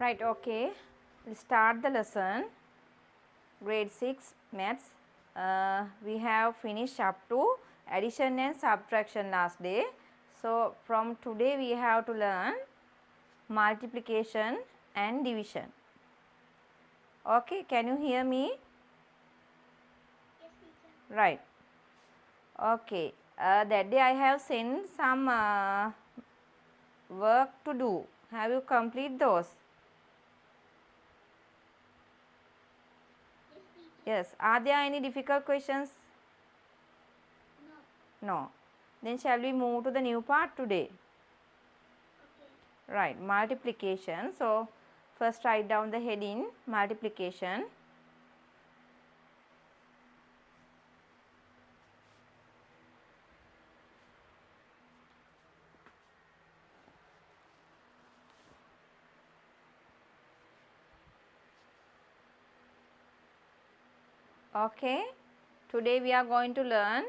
Right, okay. We'll start the lesson. Grade 6 Maths. We have finished up to addition and subtraction last day. So, from today we have to learn multiplication and division. Okay, can you hear me? Yes, teacher. Right. Okay. That day I have sent some work to do. Have you complete those? Yes, teacher. Yes. Are there any difficult questions? No. No. Then shall we move to the new part today? Okay. Right, multiplication. So, first write down the heading multiplication. Okay, today we are going to learn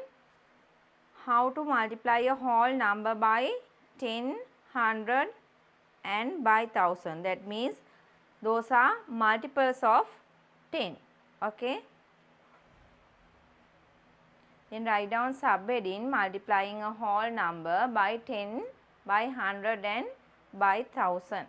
how to multiply a whole number by 10, 100 and by 1000. That means those are multiples of 10. Okay. Then write down subheading multiplying a whole number by 10, by 100 and by 1000.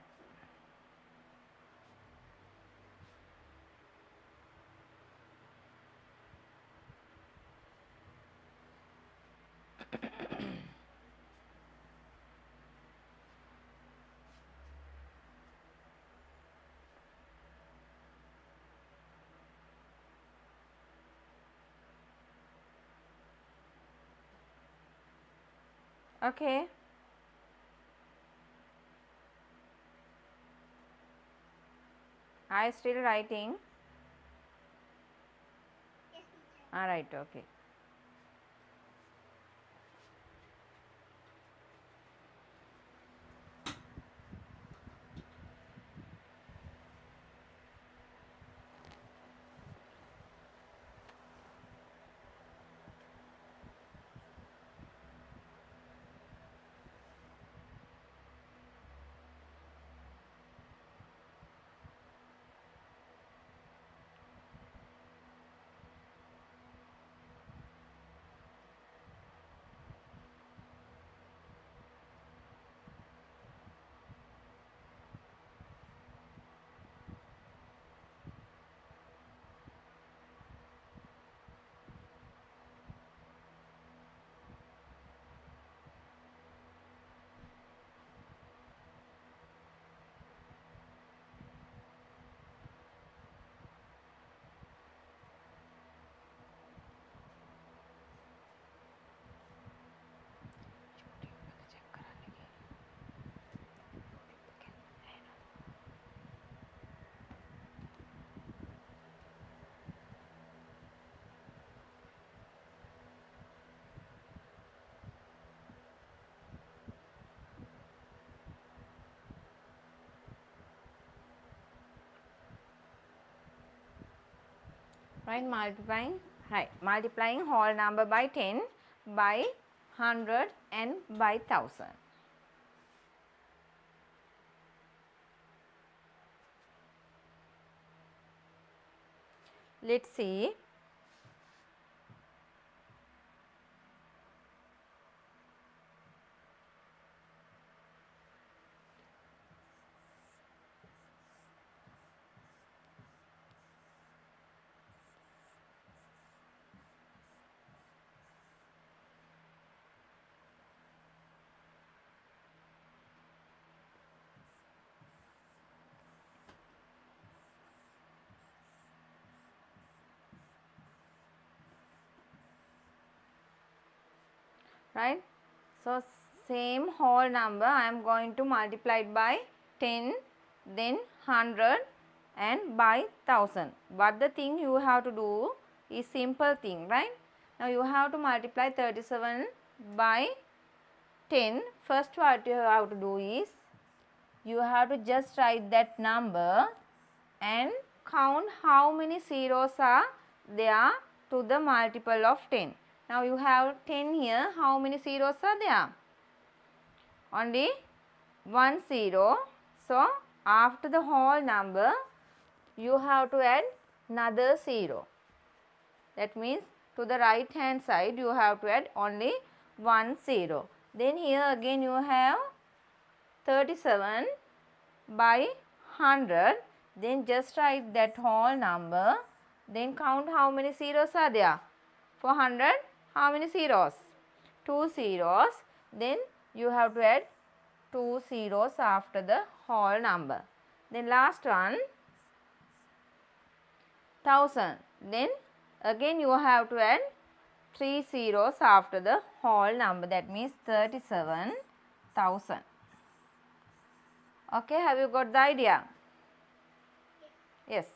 Okay. I still writing. Yes, teacher. Alright, okay. Right, multiplying whole number by 10, by 100 and by 1000. Let's see. Right. So, same whole number I am going to multiply it by 10, then 100 and by 1000. But the thing you have to do is simple thing, right? Now, you have to multiply 37 by 10. First what you have to do is, you have to just write that number and count how many zeros are there to the multiple of 10. Now you have 10 here. How many zeros are there? Only 1 0. So after the whole number you have to add another 0. That means to the right hand side you have to add only 1 0. Then here again you have 37 by 100. Then just write that whole number. Then count how many zeros are there. For 100, how many zeros? 2 zeros. Then you have to add 2 zeros after the whole number. Then last one, 1000. Then again you have to add 3 zeros after the whole number. That means 37,000. Okay, have you got the idea? Yes.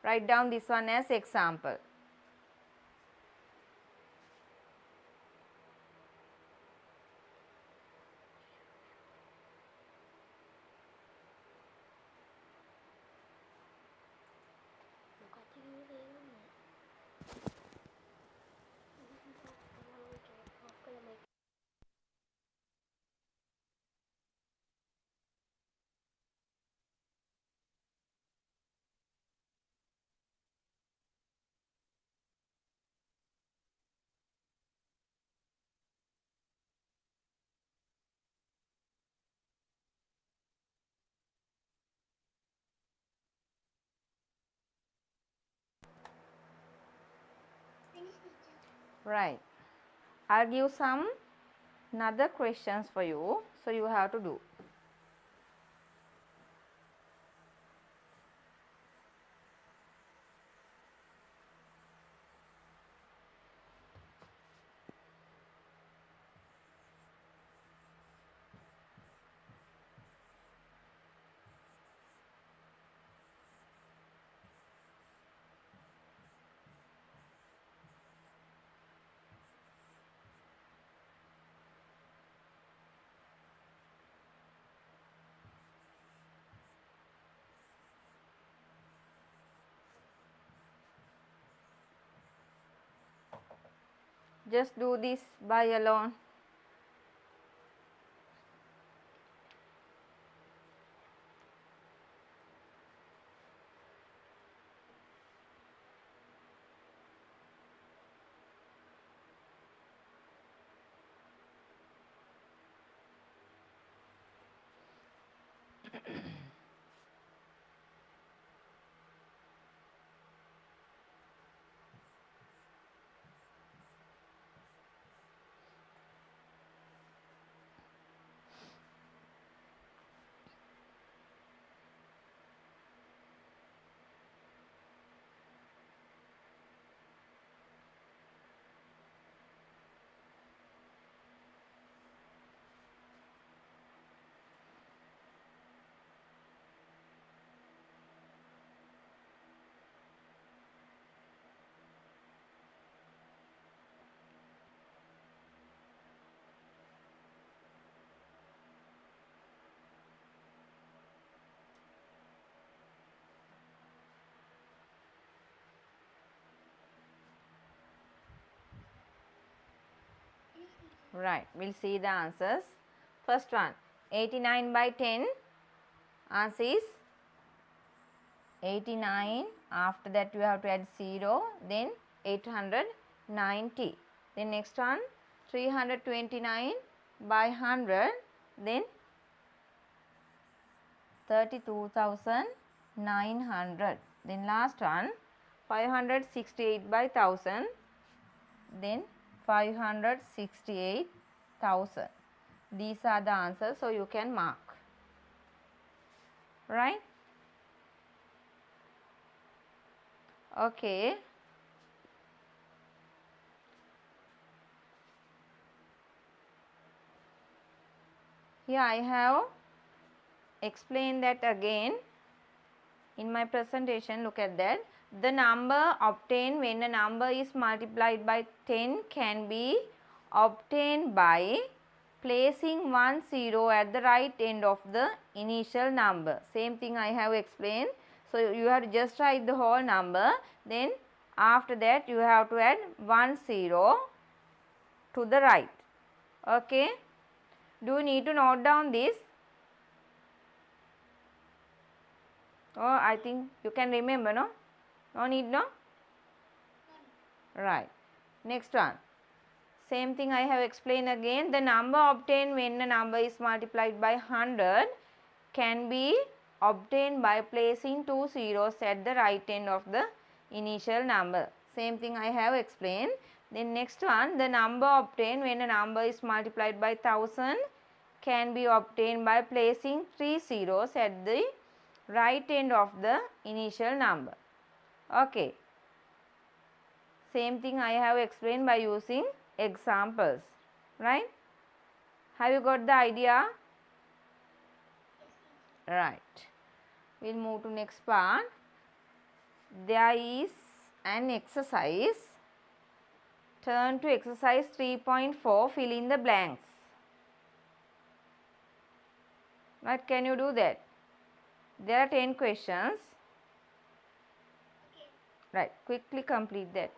Write down this one as example. Finish, teacher. Right. I'll give some another questions for you. So you have to do. Just do this by alone. Finish, teacher. Right. We'll see the answers. First one, 89 by 10. Answer is 89. After that you have to add 0. Then 890. Then next one, 329 by 100. Then 32,900. Then last one, 568 by 1000. Then 568,000. These are the answers, so you can mark. Right? Okay. Here I have explained that again in my presentation. Look at that. The number obtained when a number is multiplied by 10 can be obtained by placing 1 0 at the right end of the initial number. Same thing I have explained. So you have to just write the whole number. Then after that you have to add 1 0 to the right. Okay. Do you need to note down this? Oh, I think you can remember, no? No need, no? Right. Next one. Same thing I have explained again. The number obtained when a number is multiplied by 100 can be obtained by placing two zeros at the right end of the initial number. Same thing I have explained. Then next one, the number obtained when a number is multiplied by 1000 can be obtained by placing three zeros at the right end of the initial number. Okay. Same thing I have explained by using examples, right? Have you got the idea? Right. We'll move to next part. There is an exercise. Turn to exercise 3.4. Fill in the blanks. Right? Can you do that? There are 10 questions. Okay. Right. Quickly complete that.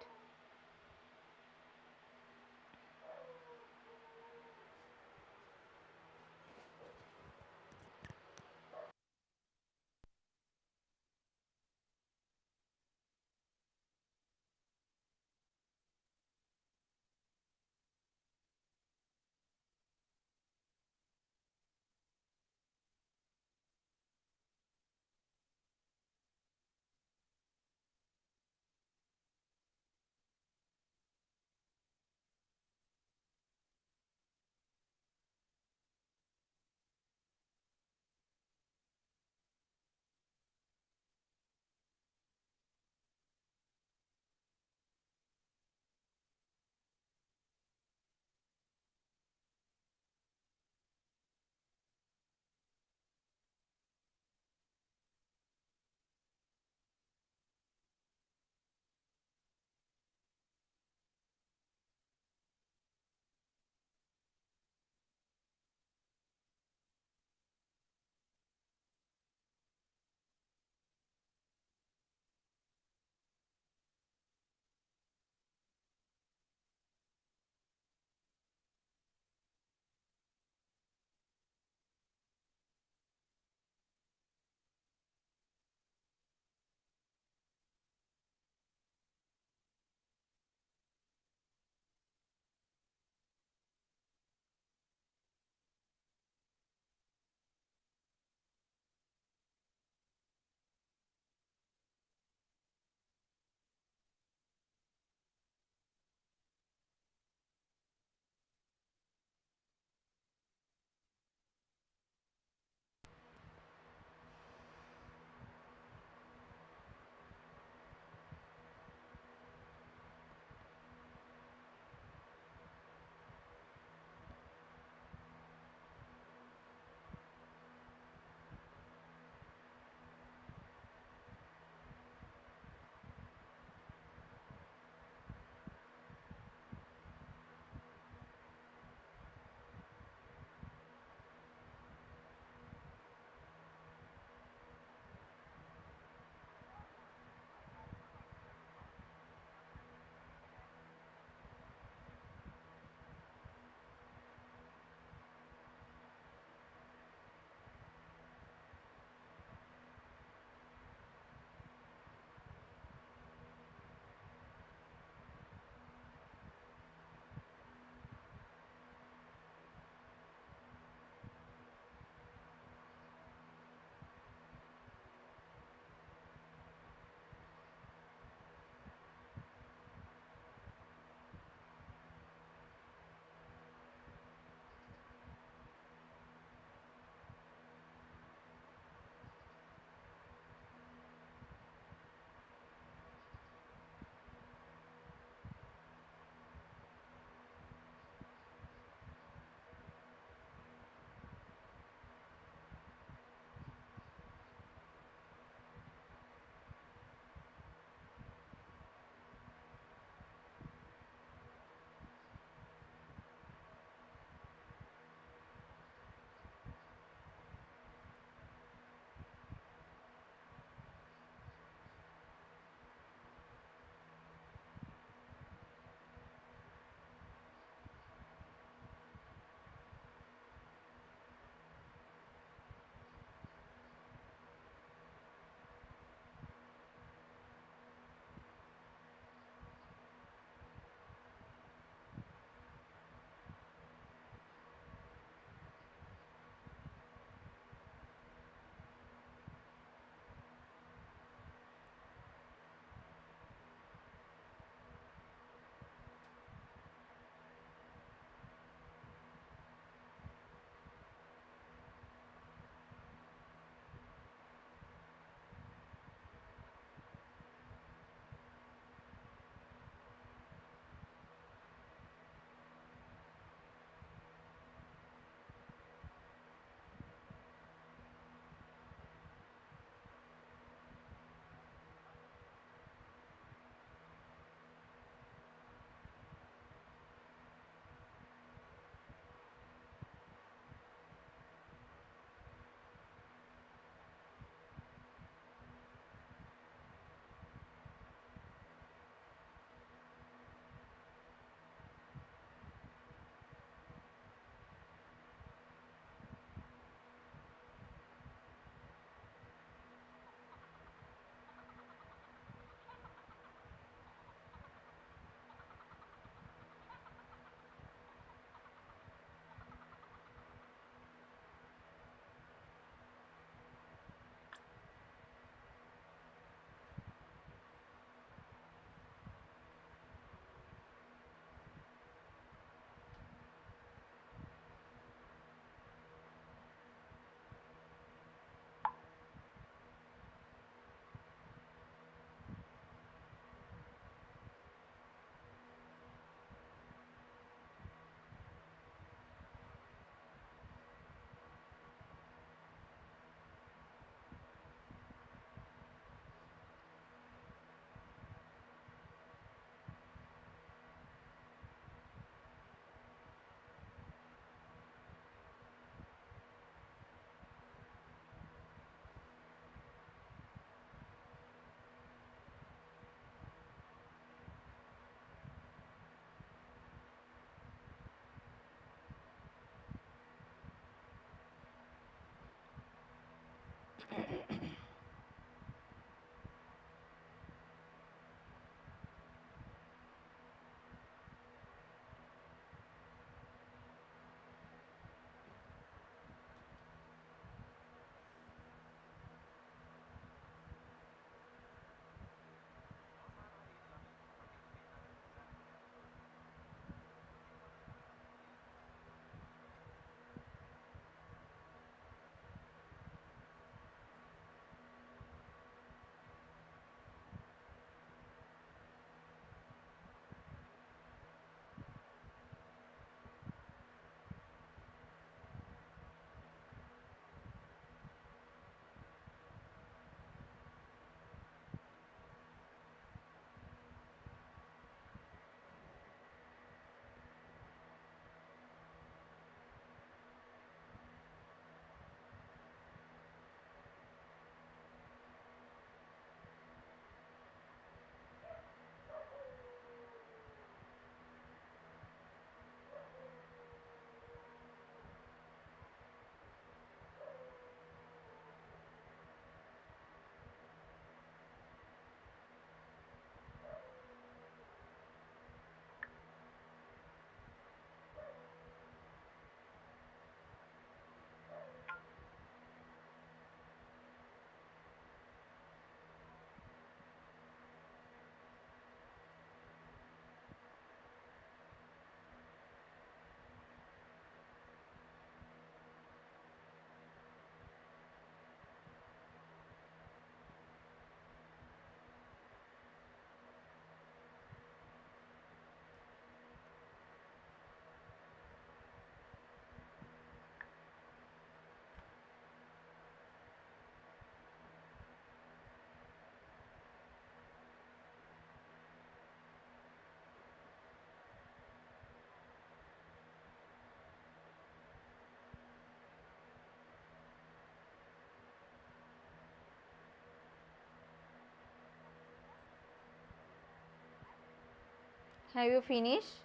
Have you finished?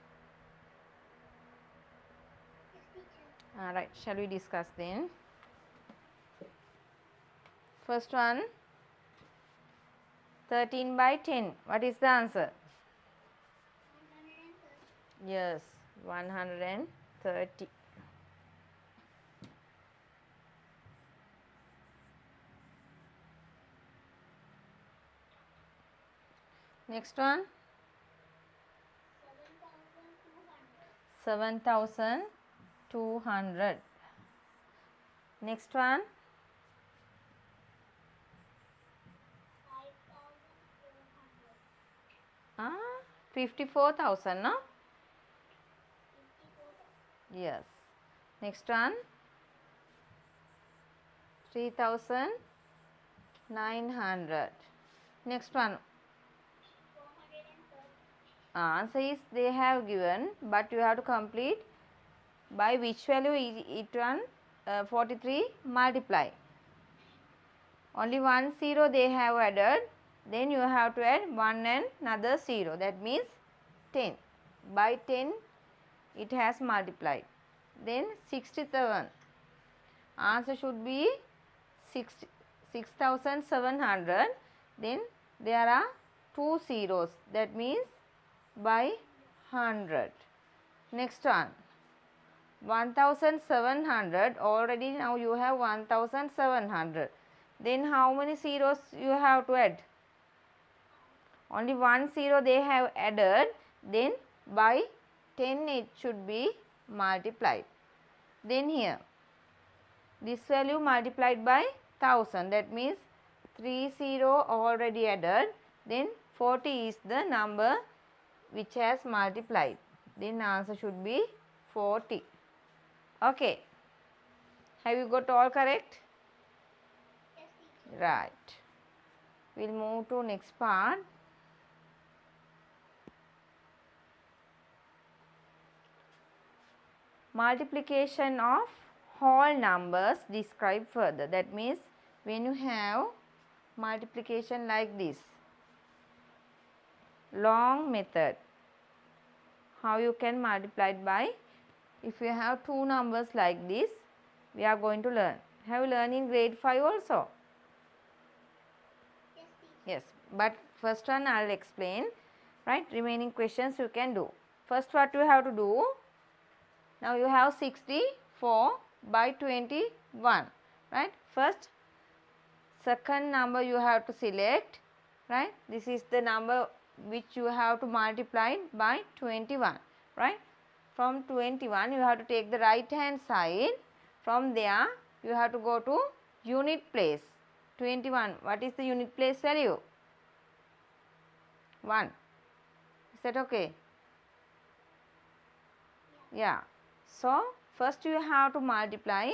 Yes, teacher. Alright, shall we discuss then? First one, 13 by 10. What is the answer? 130. Yes, 130. Next one, 7,200. 7,200. Next one, 5,400. 54,000, no? 54,000. Yes. Next one, 3,900. Next one, 430. answer is they have given, but you have to complete by which value it one 43 multiply. Only one zero they have added, then you have to add one and another zero, that means 10. By 10 it has multiplied. Then 67. Answer should be 6,700. Then there are two zeros, that means by 100. Next one, 1,700. Already now you have 1,700. Then how many zeros you have to add? Only one zero they have added. Then by 10 it should be multiplied. Then here, this value multiplied by 1000, that means 30 already added. Then 40 is the number which has multiplied. Then answer should be 40. Okay. Have you got all correct? Yes, teacher. Right. We'll move to next part. Multiplication of whole numbers described further. That means when you have multiplication like this, long method, how you can multiply it by, if you have two numbers like this, we are going to learn. Have you learned in grade 5 also? Yes, but first one I will explain, right? Remaining questions you can do. First, what you have to do, now you have 64 by 21, right? First, second number you have to select, right? This is the number which you have to multiply by 21, right? From 21 you have to take the right hand side. From there you have to go to unit place. 21, what is the unit place value? 1. Is that okay? Yeah. So first you have to multiply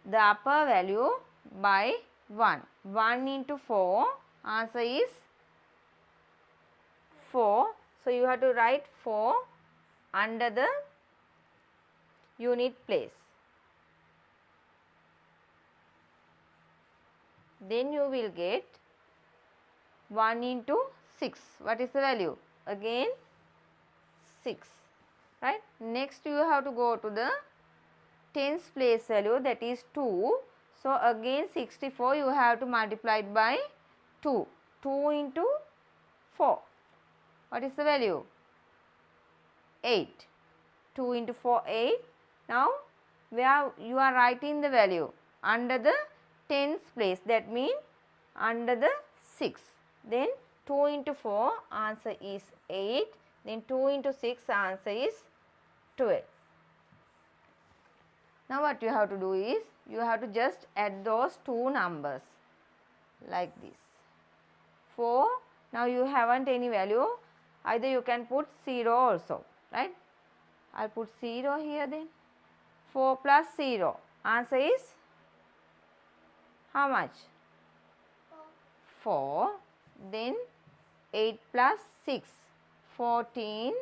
the upper value by 1. 1 into 4, answer is 4. So you have to write 4 under the unit place. Then you will get 1 into 6. What is the value? Again 6. Right? Next you have to go to the tens place value, that is 2. So again 64 you have to multiply it by 2. 2 into 4. What is the value? 8. 2 into 4, 8. Now where you are writing the value? Under the tens place, that means under the 6. Then 2 into 4, answer is 8. Then 2 into 6, answer is 12. Now what you have to do is, you have to just add those two numbers like this. 4, now you haven't any value, either you can put 0 also, right? I'll put 0 here then. 4 plus 0, answer is how much? 4. Then 8 plus 6, 14.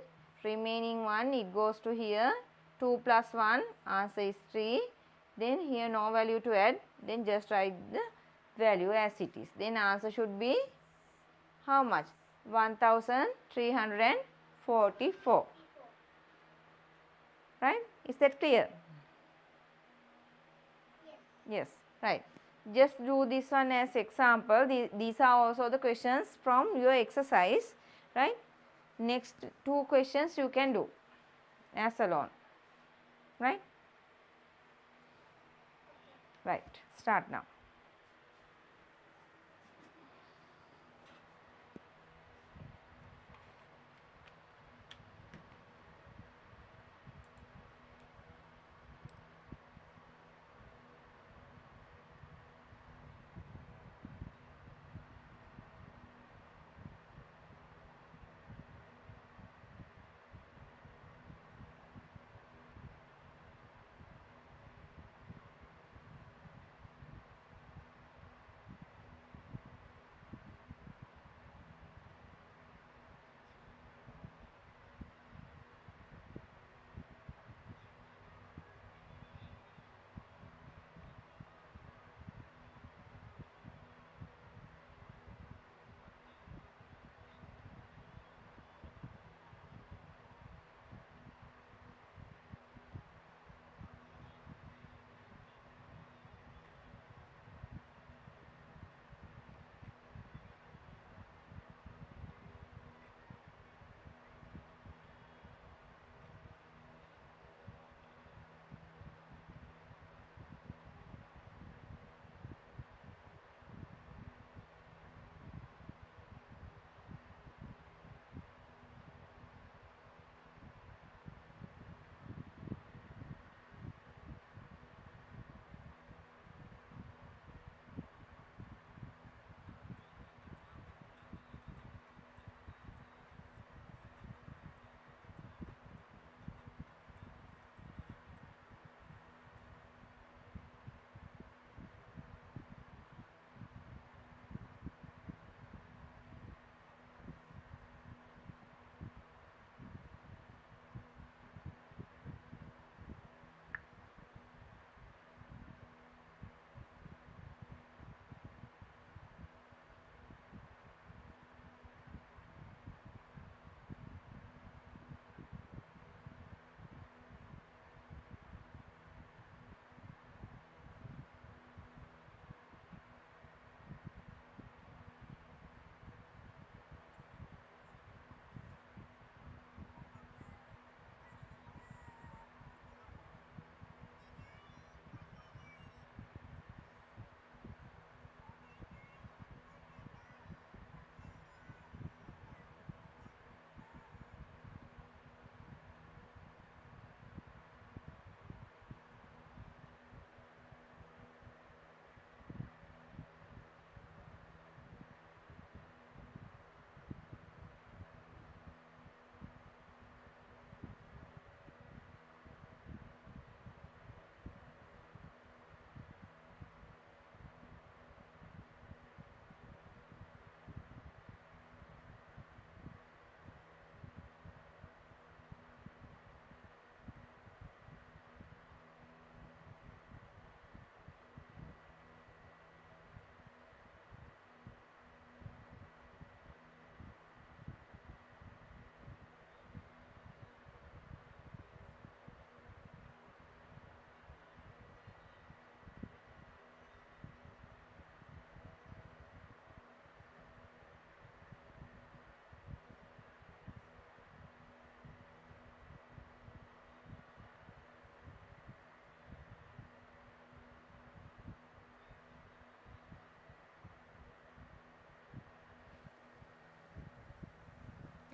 Remaining 1, it goes to here. 2 plus 1, answer is 3. Then here no value to add, then just write the value as it is. Then answer should be how much? 1344. Right? Is that clear? Yes, right. Just do this one as example. These are also the questions from your exercise, right? Next 2 questions you can do as alone, right? Right, start now.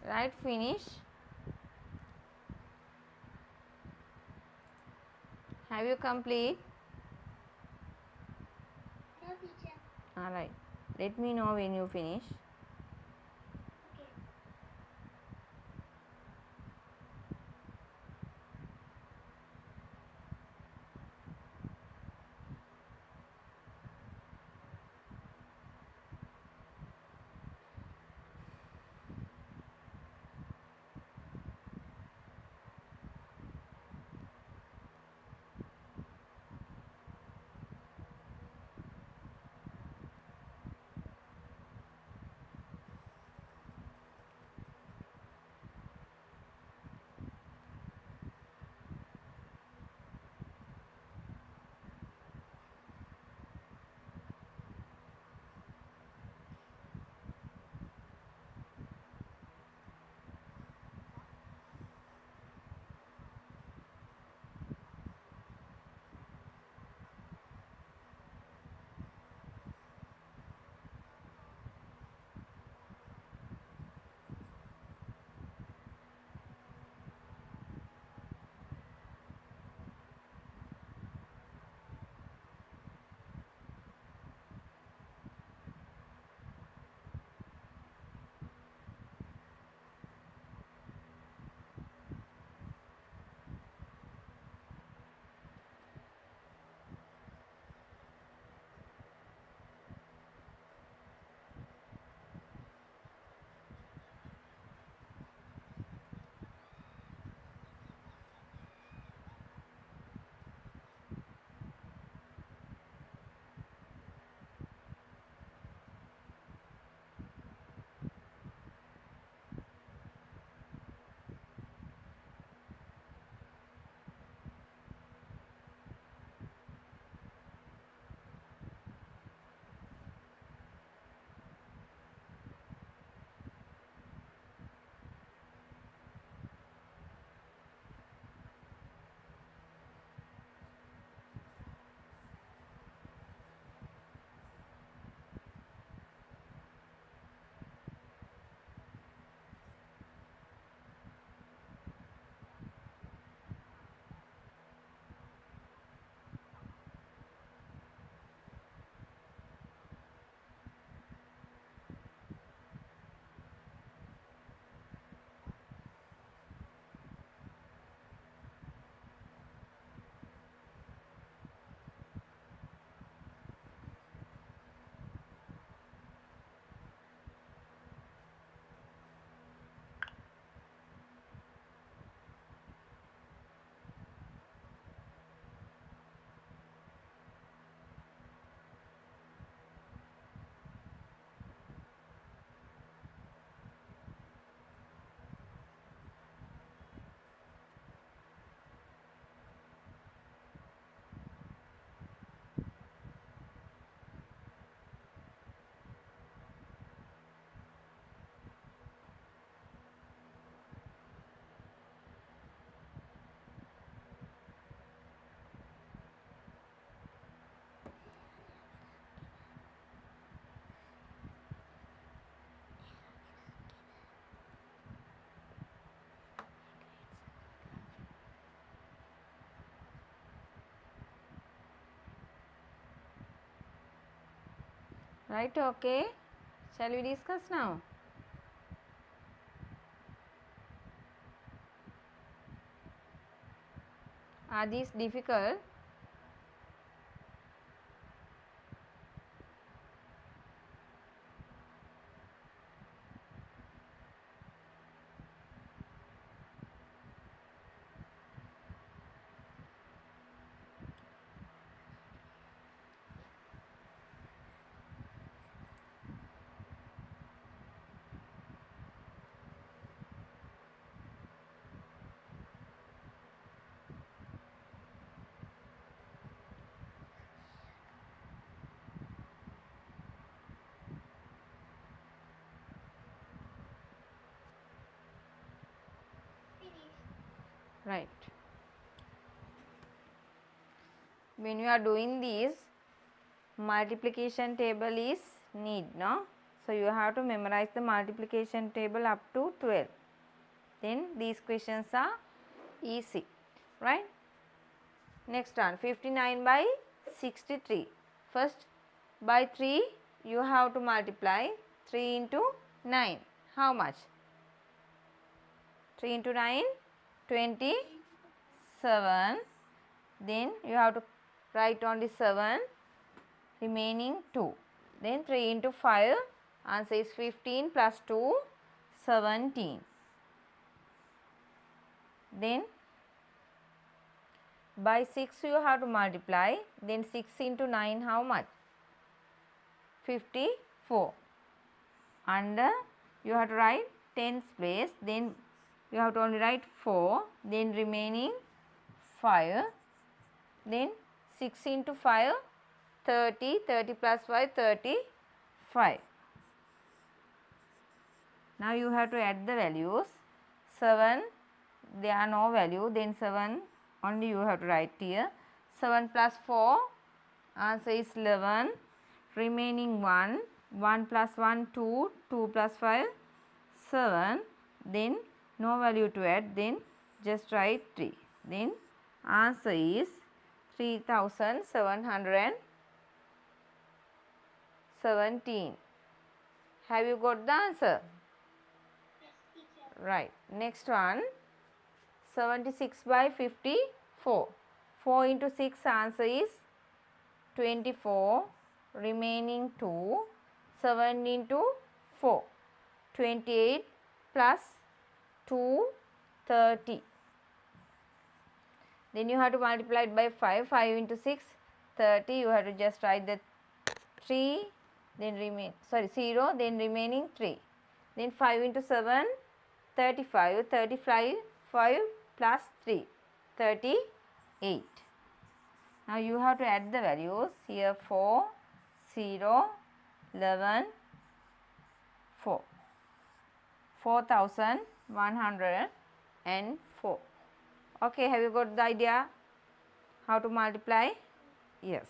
Write finish. Have you complete? No, teacher. Alright. Let me know when you finish. Okay. Right, okay. Shall we discuss now? Are these difficult? Finish. Right. When you are doing this, multiplication table is need, no? So you have to memorize the multiplication table up to 12. Then these questions are easy, right? Next one, 59 by 63. First, by 3 you have to multiply 3 into 9. How much? 3 into 9, 27. Then you have to write only 7, remaining 2. Then 3 into 5, answer is 15 plus 2, 17. Then by 6 you have to multiply, then 6 into 9 how much? 54. Under you have to write tens place, then you have to only write 4, then remaining 5, then 6 into 5, 30, 30 plus 5, 35. Now you have to add the values. 7, there are no value, then 7 only you have to write here. 7 plus 4, answer is 11, remaining 1, 1 plus 1, 2, 2 plus 5, 7, then no value to add, then just write 3. Then answer is 3717. Have you got the answer? Yes, teacher. Right. Next one, 76 by 54. 4 into 6, answer is 24, remaining 2. 7 into 4, 28 plus 2, 30. Then you have to multiply it by 5. 5 into 6, 30. You have to just write the 3, then 0, then remaining 3. Then 5 into 7, 35. 35 5 plus 3, 38. Now you have to add the values here. 4, 0, 11, 4. 4104. Okay, have you got the idea how to multiply? Yes.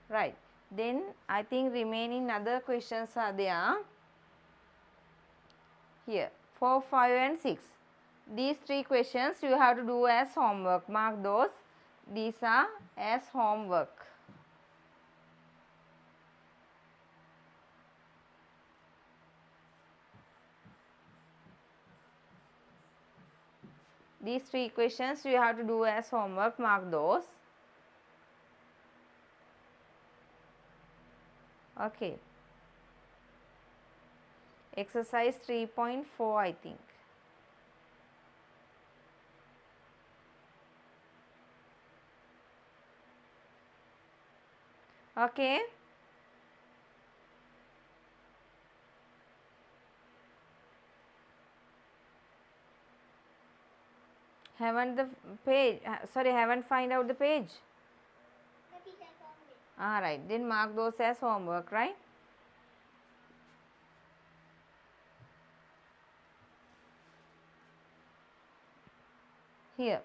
Right. Then I think remaining other questions are there. Here 4, 5 and 6. These 3 questions you have to do as homework. Mark those. These are as homework. These 3 questions you have to do as homework. Mark those. Okay. Exercise 3.4 I think. Okay. Haven't the page, haven't find out the page. No, teacher, I found it. Alright, then mark those as homework, right? Here,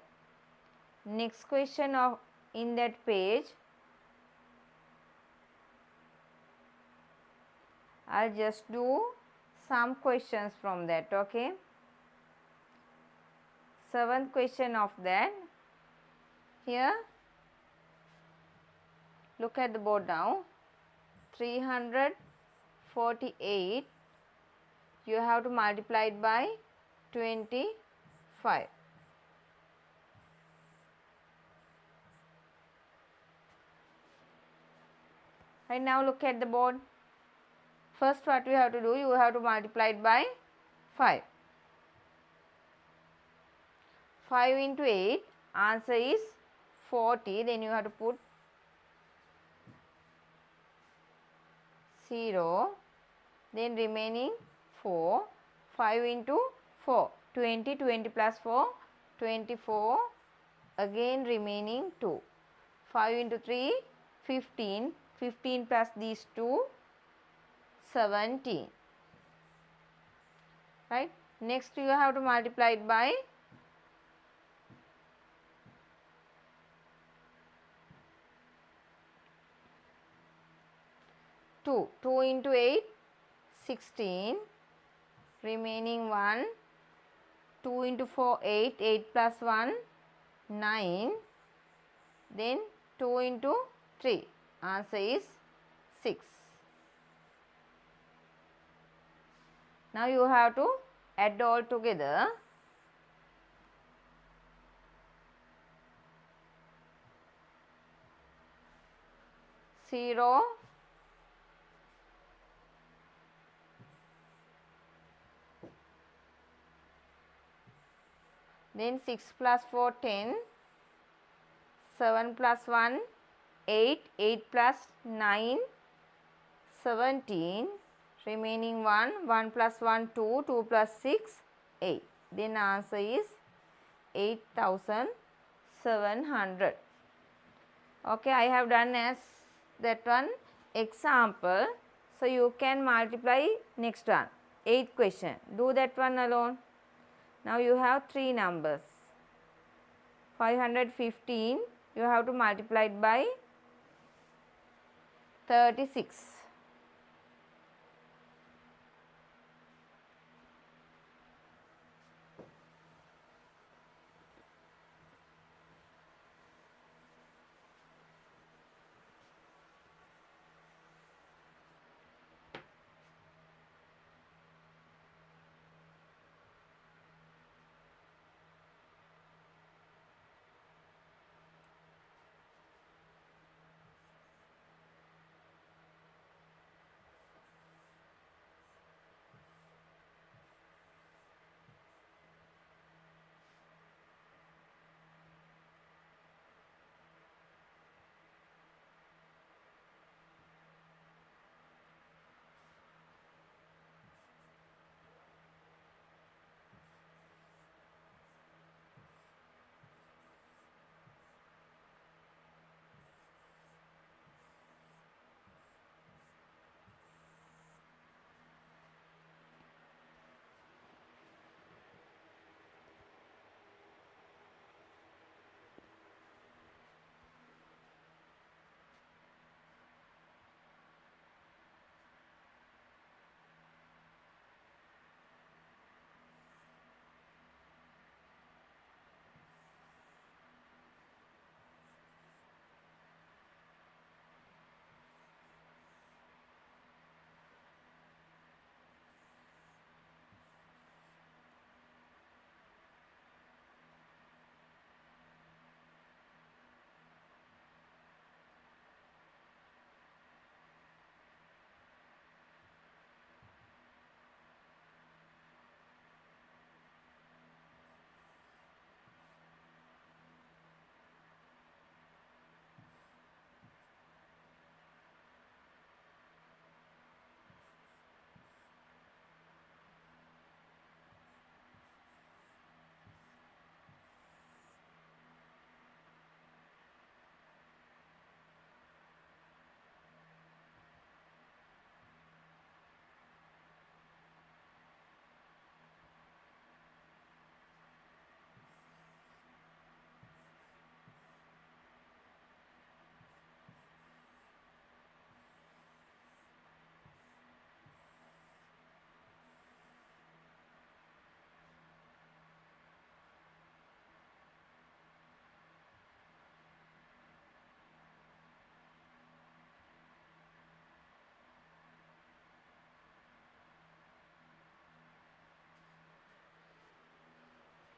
next question of in that page, I'll just do some questions from that, okay? 7th question of that. Here, look at the board now. 348, you have to multiply it by 25. Right, now look at the board. First what you have to do, you have to multiply it by 5. 5 into 8, answer is 40. Then you have to put 0. Then remaining 4. 5 into 4, 20. 20 plus 4, 24. Again remaining 2. 5 into 3, 15. 15 plus these 2, 17. Right. Next you have to multiply it by 5. 2. 2 into 8, 16. Remaining 1. 2 into 4, 8. 8 plus 1, 9. Then 2 into 3. Answer is 6. Now you have to add all together. Zero, then 6 plus 4, 10, 7 plus 1, 8, 8 plus 9, 17, remaining 1, 1 plus 1, 2, 2 plus 6, 8. Then answer is 8,700. Okay, I have done as that one example. So you can multiply next one. 8th question. Do that one alone. Now you have 3 numbers. 515 you have to multiply it by 36.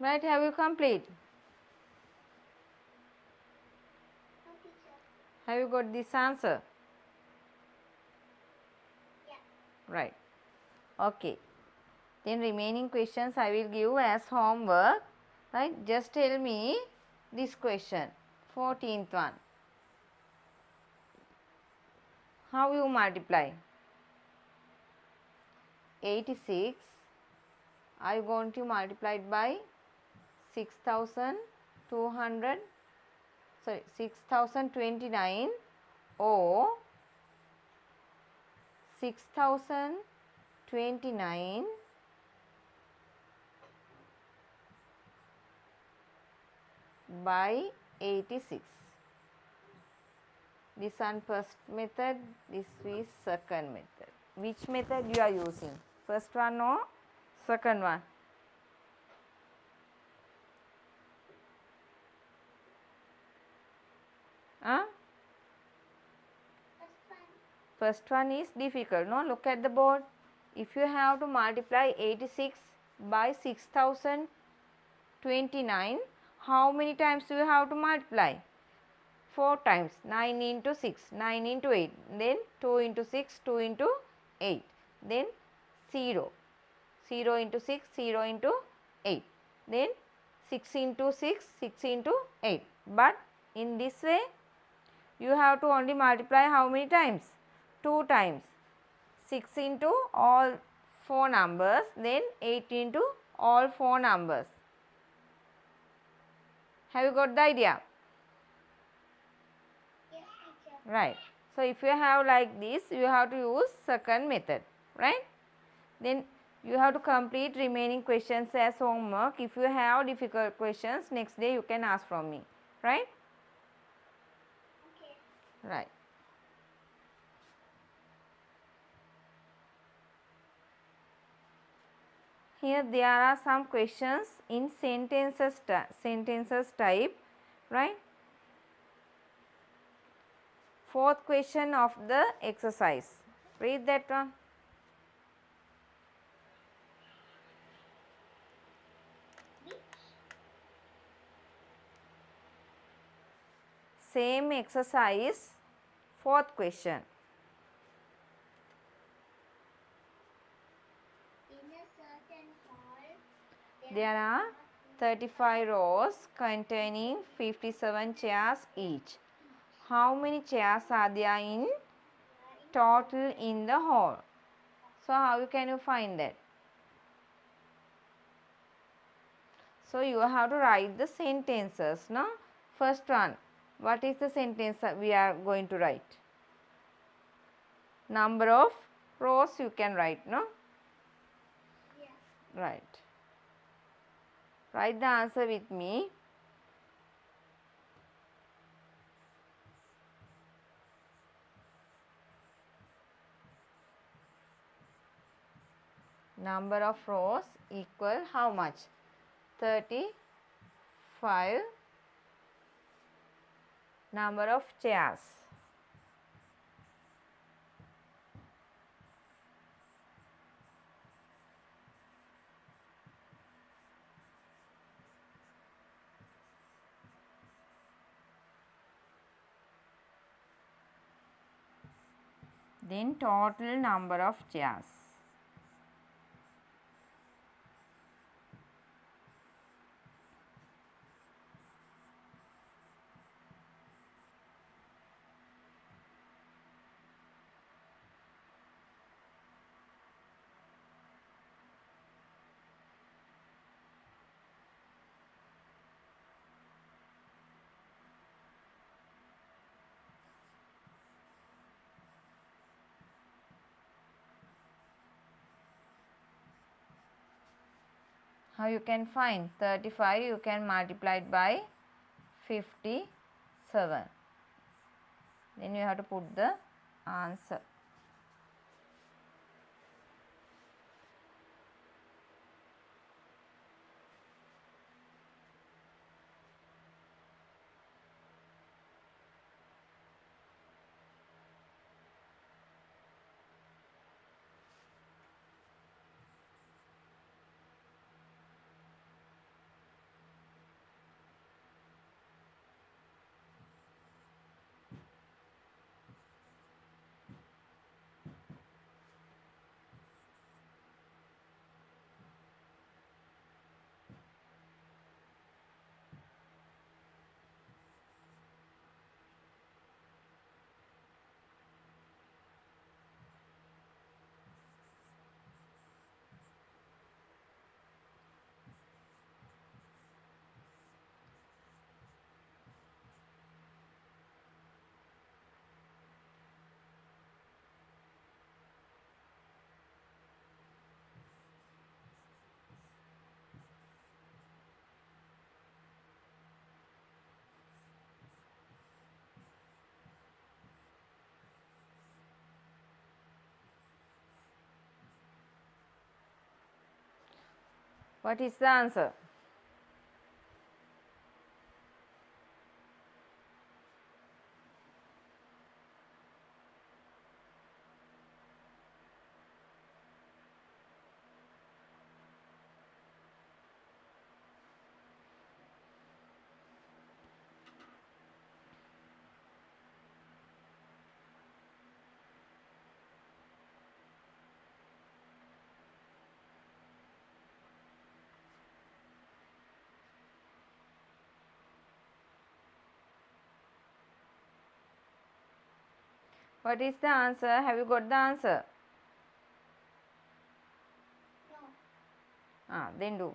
Right, have you complete? No, teacher. Have you got this answer? Yeah. Right. Okay. Then remaining questions I will give as homework. Right, just tell me this question, 14th one. How you multiply? 86, are you going to multiply it by 6,200, sorry, 6,029 or 6,029 by 86. This one first method, this is second method. Which method you are using? First one or second one? Huh? First one. First one is difficult. No, look at the board. If you have to multiply 86 by 6029, how many times do you have to multiply? 4 times. 9 into 6, 9 into 8, then 2 into 6, 2 into 8, then 0, 0 into 6, 0 into 8, then 6 into 6, 6 into 8. But in this way, you have to only multiply how many times? 2 times. 6 into all 4 numbers, then 8 into all 4 numbers. Have you got the idea? Yes, teacher. Right. So, if you have like this, you have to use second method, right? Then you have to complete remaining questions as homework. If you have difficult questions, next day you can ask from me, right? Okay. Right. Here there are some questions in sentences type, right? Fourth question of the exercise. Read that one. Which? Same exercise, fourth question. In a certain hall, There are 35 rows containing 57 chairs each. How many chairs are there in total in the hall? So, how can you find that? So, you have to write the sentences, no? First one, what is the sentence that we are going to write? Number of rows you can write, no? Yeah. Right. Write the answer with me. Number of rows equal how much? 35. Number of chairs. Then total number of chairs. How you can find? 35 you can multiply it by 57. Then you have to put the answer. What is the answer? What is the answer? Have you got the answer? No. Then do.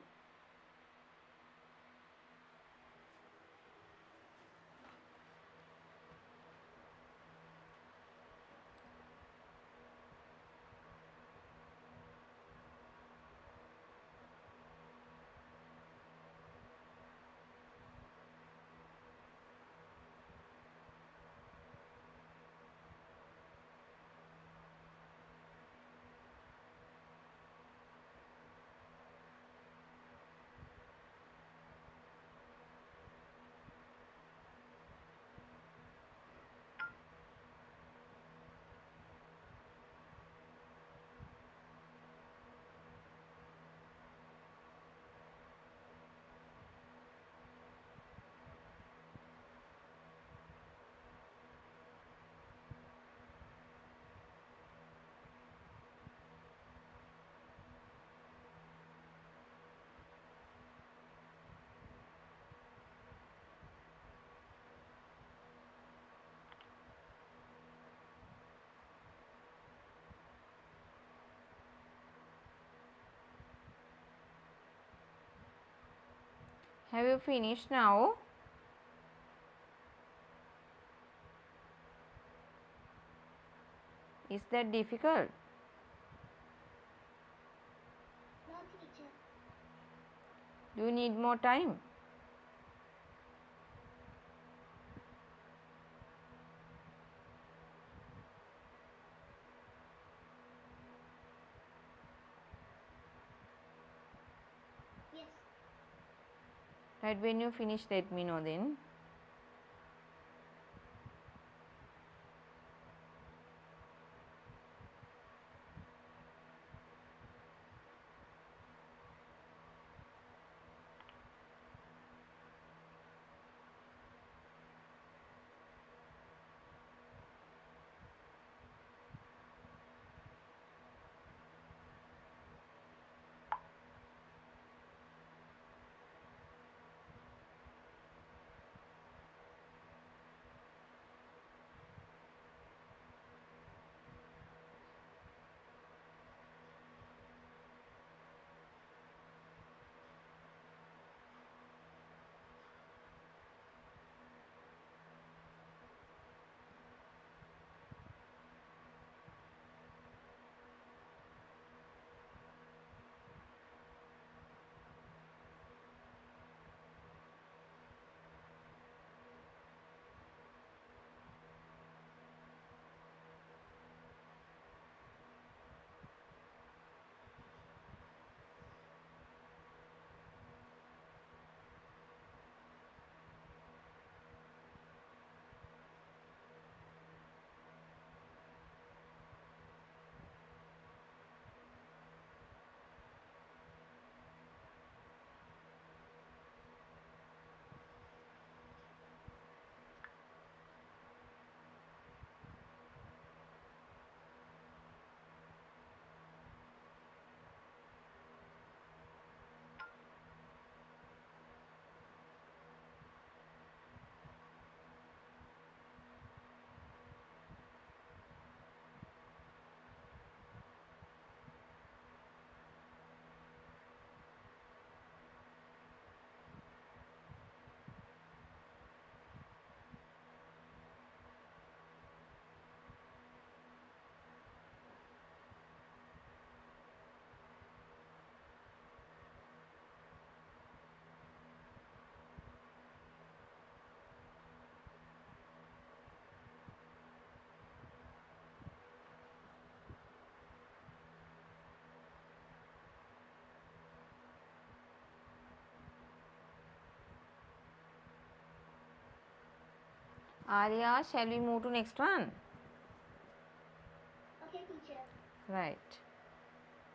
Have you finished now? Is that difficult? No, teacher. Do you need more time? Yes. Right, when you finish, let me know then. Arya, shall we move to next one? Okay, teacher. Right.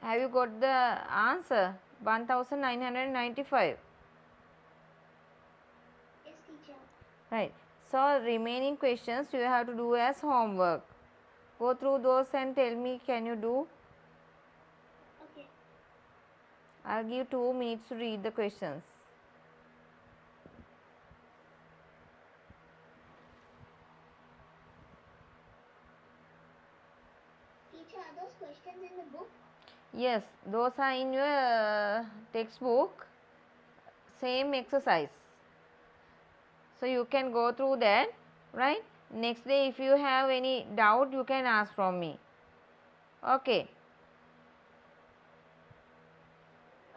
Have you got the answer? 1995. Yes, teacher. Right. So remaining questions you have to do as homework. Go through those and tell me, can you do? Okay. I'll give 2 minutes to read the questions. Teacher, are those questions in the book? Yes, those are in your textbook. Same exercise. So you can go through that, right? Next day if you have any doubt, you can ask from me. Okay.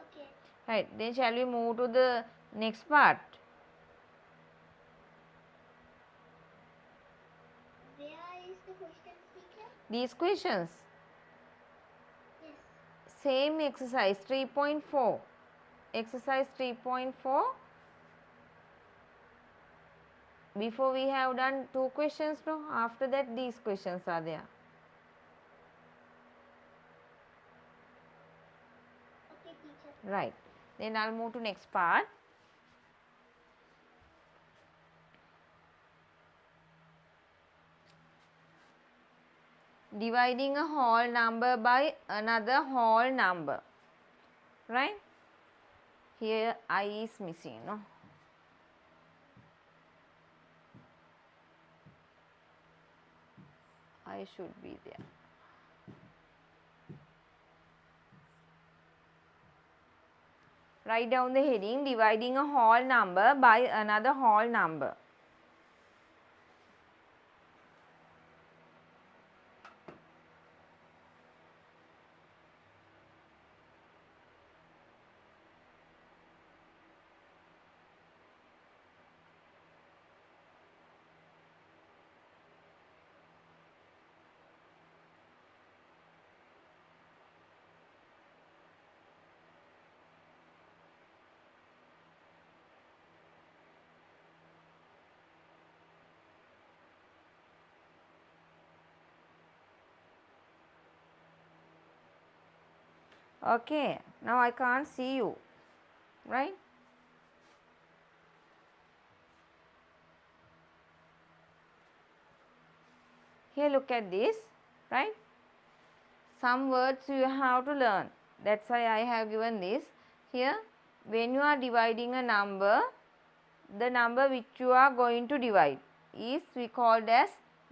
Okay. Right. Then shall we move to the next part? Where is the questions, teacher? These questions. Yes. Same exercise 3.4. Exercise 3.4. Before we have done 2 questions, no? After that these questions are there. Okay, teacher. Right. Then I'll move to next part. Dividing a whole number by another whole number. Right? Here I is missing, no? I should be there. Write down the heading, dividing a whole number by another whole number. Okay, now I can't see you, right? Here look at this, right? Some words you have to learn. That's why I have given this. Here, when you are dividing a number, the number which you are going to divide is we called as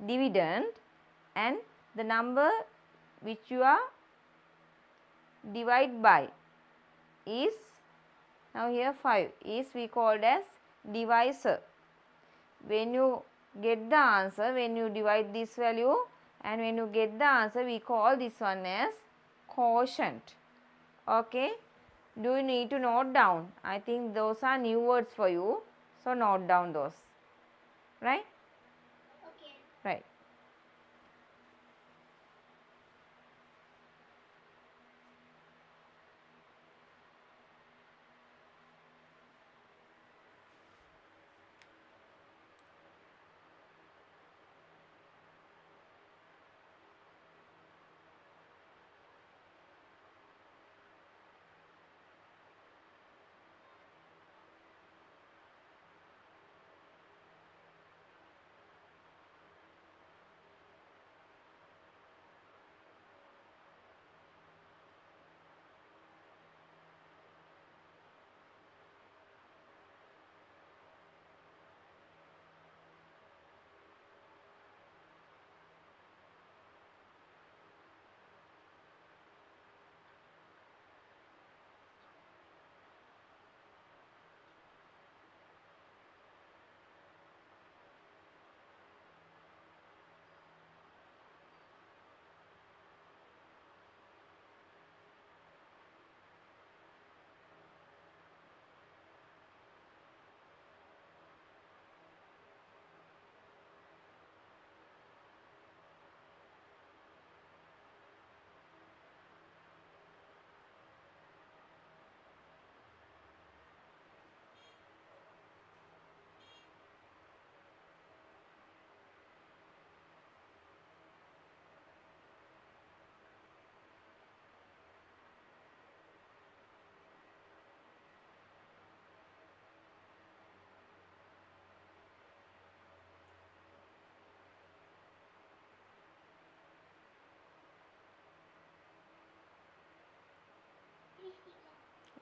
dividend, and the number which you are divide by is, now here 5, is we called as divisor. When you get the answer, when you divide this value and when you get the answer, we call this one as quotient. Okay, do you need to note down? I think those are new words for you, so note down those, right? Okay. Right.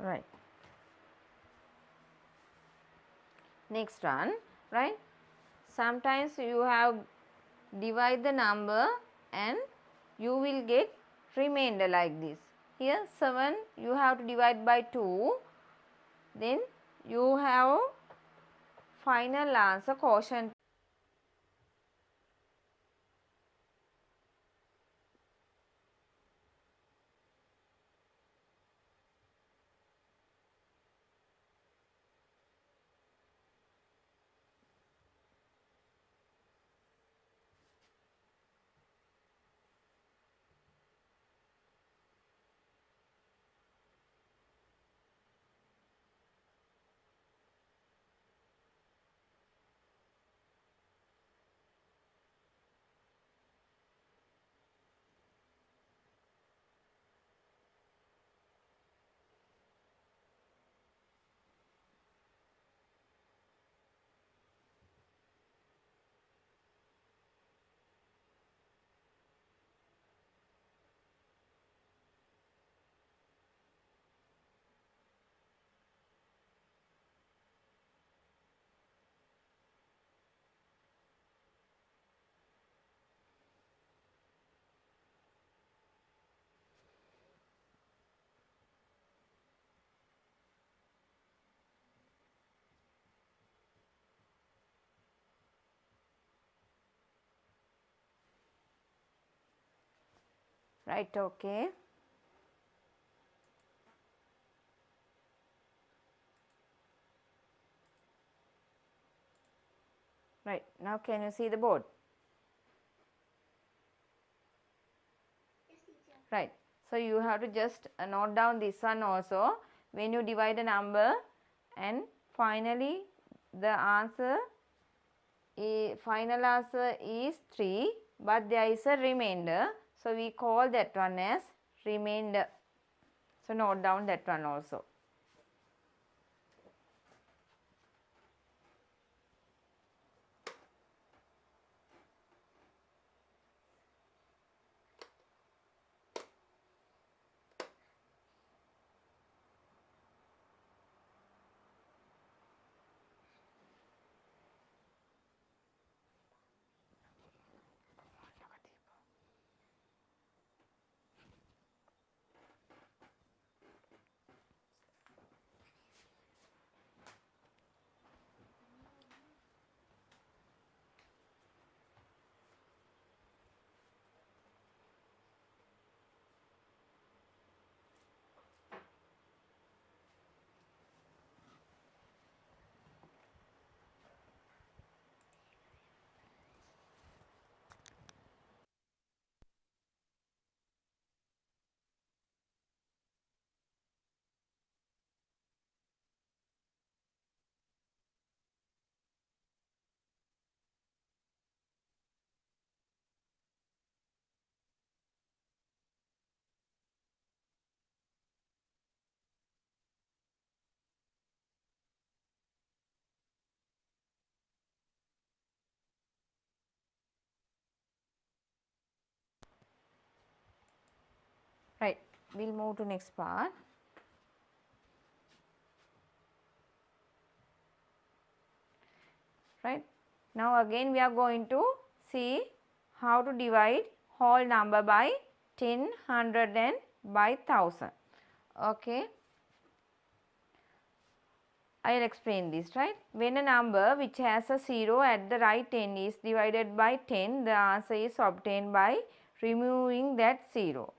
Right. Next one, right? Sometimes you have divide the number and you will get remainder like this. Here 7 you have to divide by 2, then you have final answer quotient. Right, okay. Right, now can you see the board? Yes, teacher. Right, so you have to just note down this one also. When you divide a number and finally the answer, final answer is 3, but there is a remainder. So we call that one as remainder. So note down that one also. Right, we'll move to next part. Right, now again we are going to see how to divide whole number by 10, 100 and by 1000. Okay, I will explain this, right. When a number which has a 0 at the right end is divided by 10, the answer is obtained by removing that 0.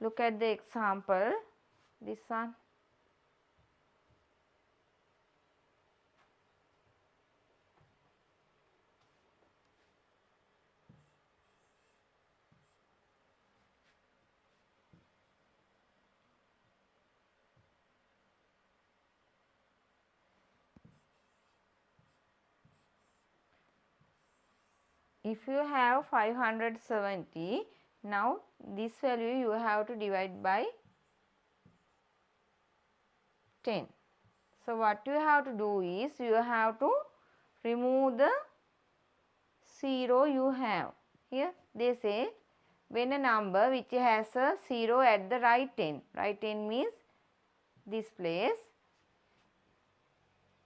Look at the example, this one. If you have 570, now this value you have to divide by 10. So what you have to do is you have to remove the 0 you have. Here they say when a number which has a 0 at the right end means this place,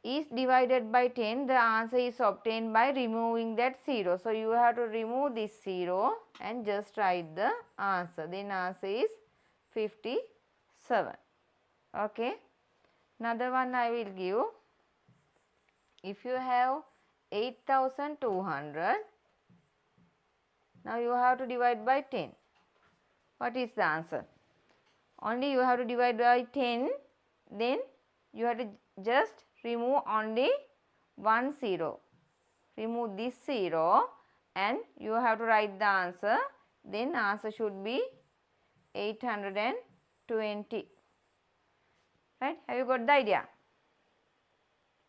is divided by 10, the answer is obtained by removing that 0. So, you have to remove this 0 and just write the answer. Then answer is 57. Okay. Another one I will give. If you have 8200, now you have to divide by 10. What is the answer? Only you have to divide by 10, then you have to just remove only 1 0. Remove this 0 and you have to write the answer. Then answer should be 820. Right? Have you got the idea?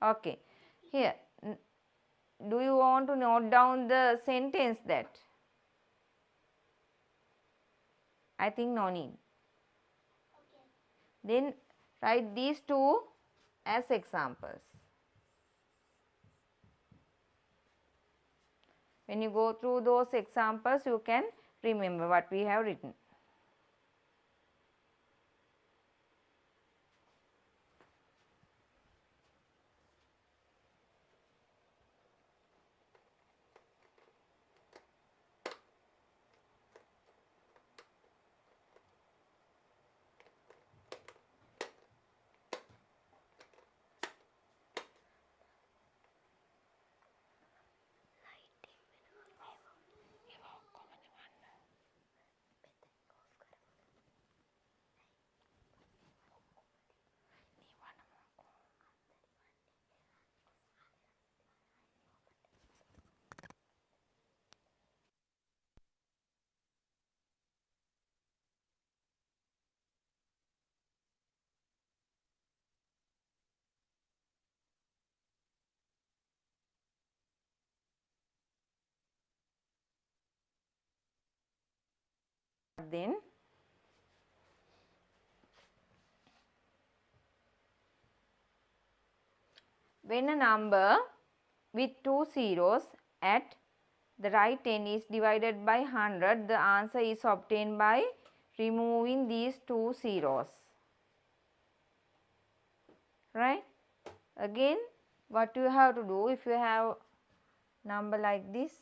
Okay. Here, do you want to note down the sentence that? I think no need. Okay. Then write these two as examples. When you go through those examples, you can remember what we have written. Then when a number with two zeros at the right end is divided by 100, the answer is obtained by removing these two zeros. Right? Again, what you have to do if you have number like this?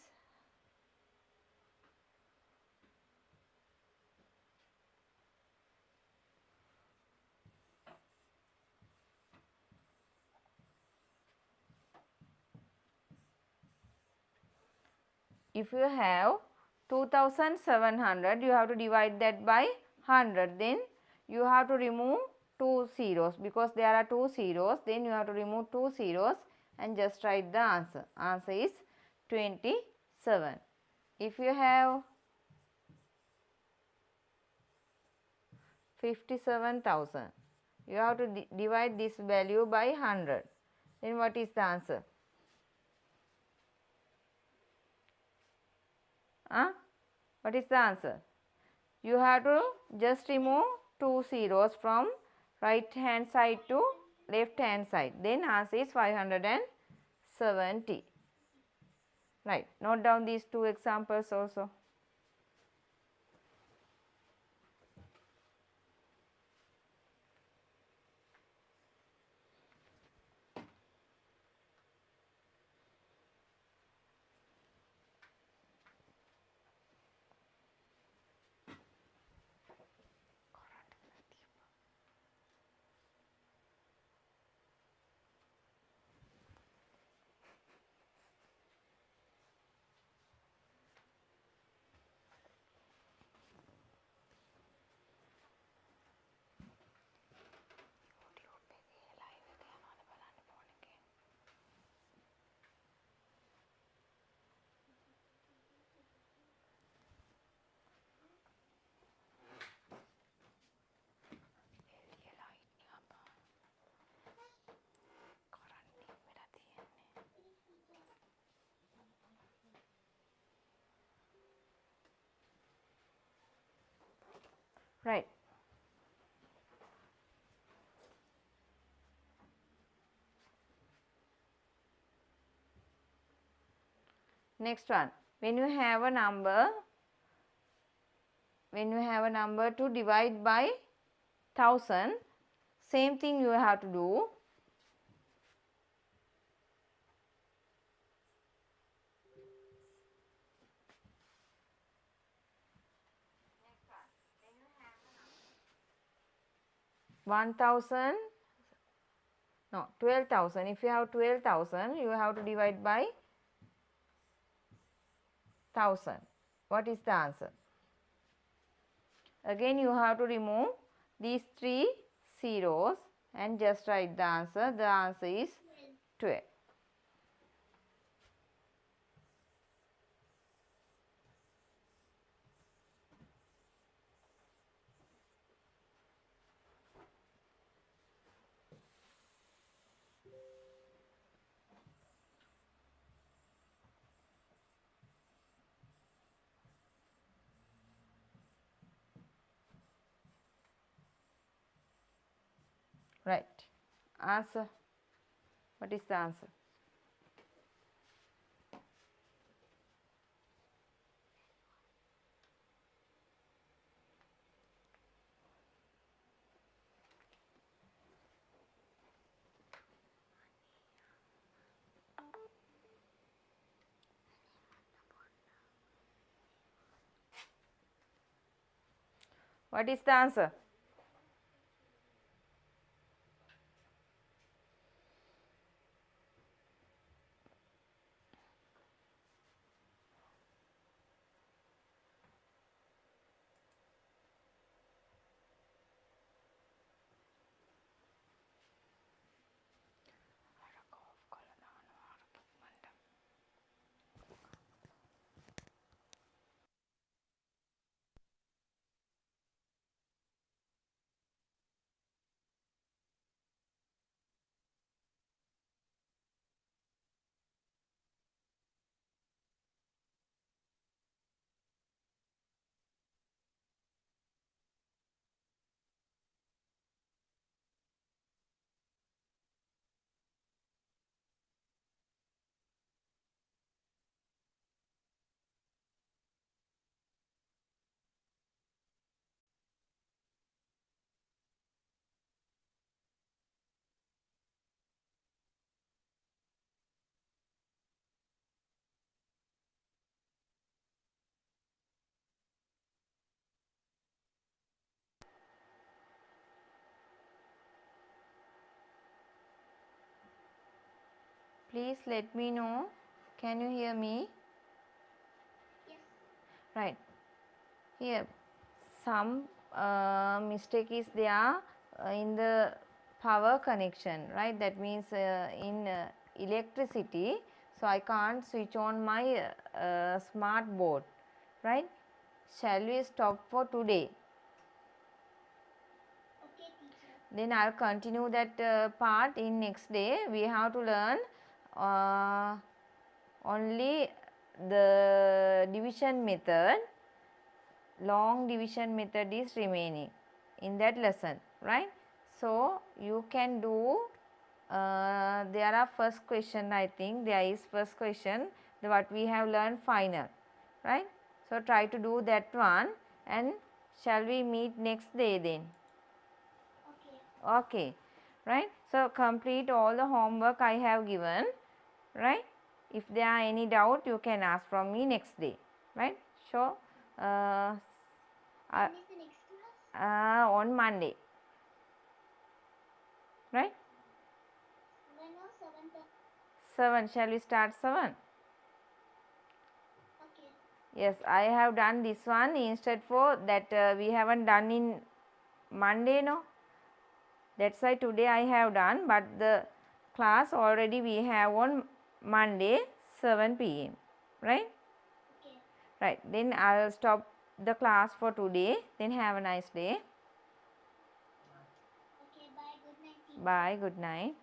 If you have 2700, you have to divide that by 100. Then you have to remove two zeros because there are two zeros. Then you have to remove two zeros and just write the answer. Answer is 27. If you have 57,000, you have to divide this value by 100. Then what is the answer? What is the answer? You have to just remove two zeros from right hand side to left hand side. Then answer is 570. Right. Note down these two examples also. Right. Next one. When you have a number when you have a number to divide by 1000, same thing you have to do. One thousand, no, 12,000. If you have 12,000, you have to divide by 1000. What is the answer? Again you have to remove these 3 zeros and just write the answer. The answer is 12. Right. Answer. What is the answer? What is the answer? Please let me know. Can you hear me? Yes. Right. Here, some mistake is there in the power connection, right? That means in electricity. So I can't switch on my smart board, right? Shall we stop for today? Okay, teacher. Then I'll continue that part in next day. We have to learn only the division method. Long division method is remaining in that lesson, right? So you can do there are first question, I think there is first question what we have learned final, right? So try to do that one, and shall we meet next day then? Okay. Okay, right? So complete all the homework I have given, right? If there are any doubt, you can ask from me next day, right? So When is the next class? on Monday, right? When or 7:30? 7. Shall we start 7? Okay. Yes, I have done this one instead for that we haven't done in Monday, no? That's why today I have done, but the class already we have on Monday 7 p.m. right? Okay. Right, then I'll stop the class for today. Then have a nice day. Okay, bye. Good night, teacher. Bye, good night.